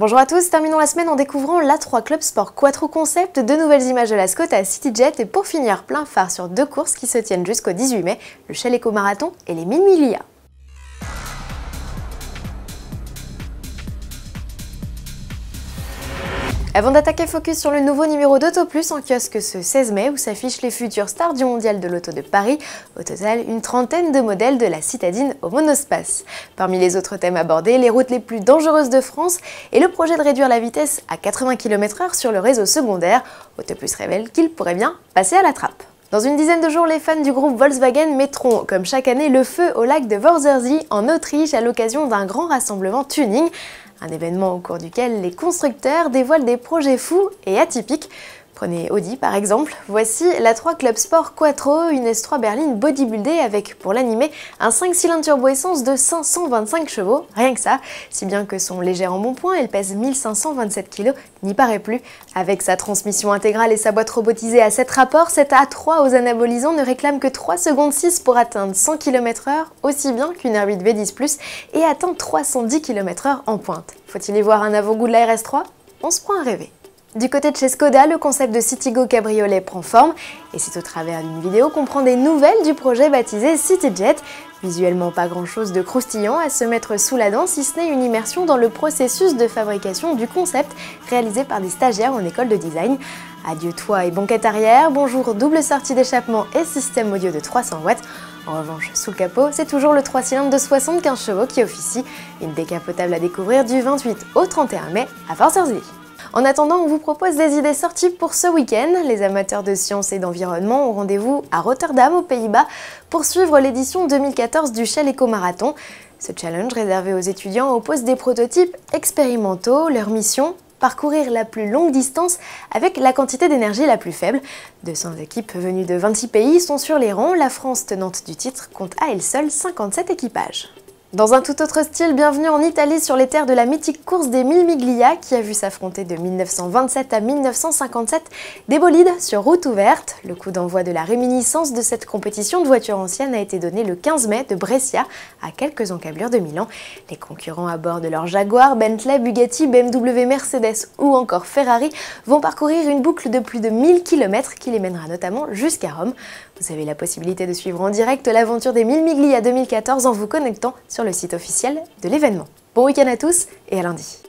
Bonjour à tous, terminons la semaine en découvrant l'A3 Club Sport Quattro Concept, de nouvelles images de la Scota CityJet et pour finir plein phare sur deux courses qui se tiennent jusqu'au 18 mai, le Shell Eco Marathon et les 1000 Miglia. Avant d'attaquer, focus sur le nouveau numéro d'AutoPlus en kiosque ce 16 mai où s'affichent les futures stars du mondial de l'auto de Paris. Au total, une trentaine de modèles de la citadine au monospace. Parmi les autres thèmes abordés, les routes les plus dangereuses de France et le projet de réduire la vitesse à 80 km/h sur le réseau secondaire. AutoPlus révèle qu'il pourrait bien passer à la trappe. Dans une dizaine de jours, les fans du groupe Volkswagen mettront, comme chaque année, le feu au lac de Wörthersee en Autriche à l'occasion d'un grand rassemblement tuning. Un événement au cours duquel les constructeurs dévoilent des projets fous et atypiques. Prenez Audi par exemple, voici l'A3 Club Sport Quattro, une S3 berline bodybuildée avec, pour l'animer, un 5 cylindres turbo-essence de 525 chevaux, rien que ça, si bien que son léger embonpoint, elle pèse 1527 kg, n'y paraît plus. Avec sa transmission intégrale et sa boîte robotisée à 7 rapports, cette A3 aux anabolisants ne réclame que 3 secondes 6 pour atteindre 100 km/h, aussi bien qu'une R8 V10+, et atteint 310 km/h en pointe. Faut-il y voir un avant-goût de la RS3? On se prend à rêver. Du côté de chez Skoda, le concept de Citigo Cabriolet prend forme et c'est au travers d'une vidéo qu'on prend des nouvelles du projet baptisé CityJet. Visuellement pas grand chose de croustillant à se mettre sous la dent si ce n'est une immersion dans le processus de fabrication du concept réalisé par des stagiaires en école de design. Adieu toit et banquette arrière, bonjour double sortie d'échappement et système audio de 300 watts. En revanche, sous le capot, c'est toujours le 3 cylindres de 75 chevaux qui officie, une décapotable à découvrir du 28 au 31 mai à Wörthersee. En attendant, on vous propose des idées sorties pour ce week-end. Les amateurs de sciences et d'environnement ont rendez-vous à Rotterdam, aux Pays-Bas, pour suivre l'édition 2014 du Shell Eco Marathon. Ce challenge réservé aux étudiants oppose des prototypes expérimentaux. Leur mission ? Parcourir la plus longue distance avec la quantité d'énergie la plus faible. 200 équipes venues de 26 pays sont sur les rangs. La France, tenante du titre, compte à elle seule 57 équipages. Dans un tout autre style, bienvenue en Italie sur les terres de la mythique course des 1000 Miglia qui a vu s'affronter de 1927 à 1957 des bolides sur route ouverte. Le coup d'envoi de la réminiscence de cette compétition de voitures anciennes a été donné le 15 mai de Brescia, à quelques encablures de Milan. Les concurrents à bord de leur Jaguar, Bentley, Bugatti, BMW, Mercedes ou encore Ferrari vont parcourir une boucle de plus de 1000 km qui les mènera notamment jusqu'à Rome. Vous avez la possibilité de suivre en direct l'aventure des 1000 Miglia 2014 en vous connectant sur le site officiel de l'événement. Bon week-end à tous et à lundi.